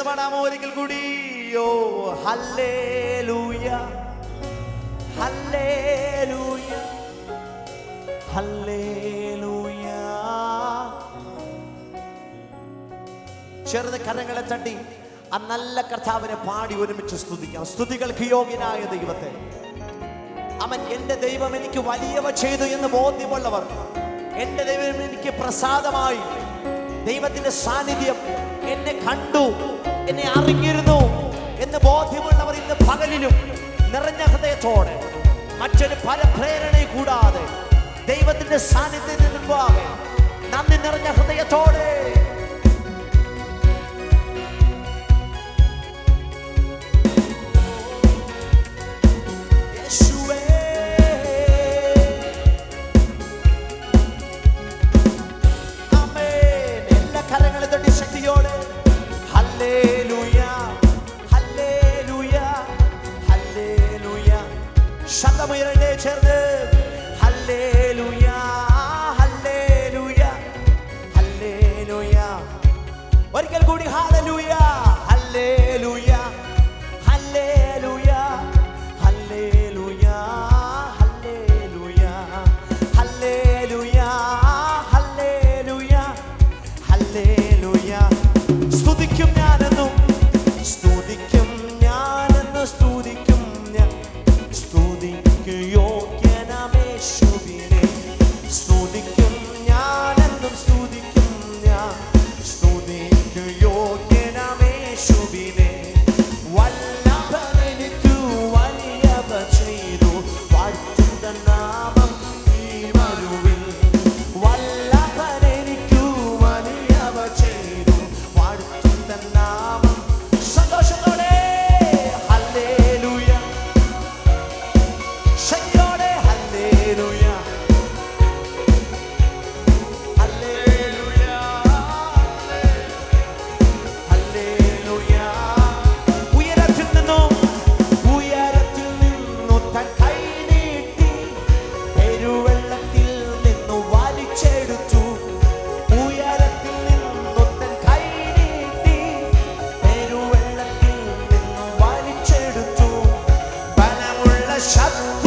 പാടാമോ ഒരിക്കൽ കൂടി? ഓ hallelujah, hallelujah, hallelujah. ചേർന്ന് കരങ്ങളെ തട്ടി ആ നല്ല കർത്താവിനെ പാടി ഒരുമിച്ച് സ്തുതിക്കാം. സ്തുതികൾക്ക് യോഗ്യനായ ദൈവത്തെ. അവൻ എന്റെ ദൈവം എനിക്ക് വലിയവ ചെയ്തു എന്ന് ബോധ്യമുള്ളവർ, എന്റെ ദൈവം എനിക്ക് പ്രസാദമായി, ദൈവത്തിന്റെ സാന്നിധ്യം എന്നെ കണ്ടു, എന്നെ അറിഞ്ഞിരുന്നു എന്ന് ബോധ്യമുള്ളവർ ഇന്ന് പകലിലും നിറഞ്ഞ ഹൃദയത്തോടെ മറ്റൊരു പരപ്രേരണയും കൂടാതെ ദൈവത്തിന്റെ സാന്നിധ്യത്തിന് മുൻപാകെ നന്ദി നിറഞ്ഞ ഹൃദയത്തോടെ ശബ്ദമുയരട്ടെ ചേർന്ന് ഹല്ലേലൂയ, ഹല്ലേലൂയ, ഹല്ലേലൂയ. ഒരിക്കൽ കൂടി hallelujah, hallelujah, hallelujah, hallelujah, hallelujah, hallelujah, hallelujah, hallelujah. സ്തുതിക്കും ഞാനെന്നും, സ്തുതിക്കും ഞാനെന്ന്, സ്തുതിക്കും ഞാൻ, സ്തുതിക്ക് യോഗ്യനാമേശുവിനെ. സ്തുതിക്കും ഞാനെന്നും, സ്തുതിക്കും ഞാൻ, സ്തുതിക്ക് യോഗ്യനാമേശുവിനെ. വല്ലഭനെനിക്കു വലിയവ ചെയ്തു, വാഴ്ത്തുന്ന നാമം ഈ മരുവിൽ. വല്ലഭനെനിക്കു വലിയവ ചെയ്തു, വാഴ്ത്തുന്ന നാമം. സന്തോഷത്തോടെ ഹല്ലേലൂയ, ശക്തിയോടെ ഹല്ലേലൂയ, ഹല്ലേലൂയ, ഹല്ലേലൂയ. ഉയരത്തിൽ നിന്നും തൻ കൈ നീട്ടി പെരുവെള്ളത്തിൽ നിന്നു വലിച്ചെടുത്തു. ഉയരത്തിൽ നിന്നു തൻ കൈ നീട്ടി പെരുവെള്ളത്തിൽ നിന്നു വലിച്ചെടുത്തു. ബലമുള്ള ശബ്ദം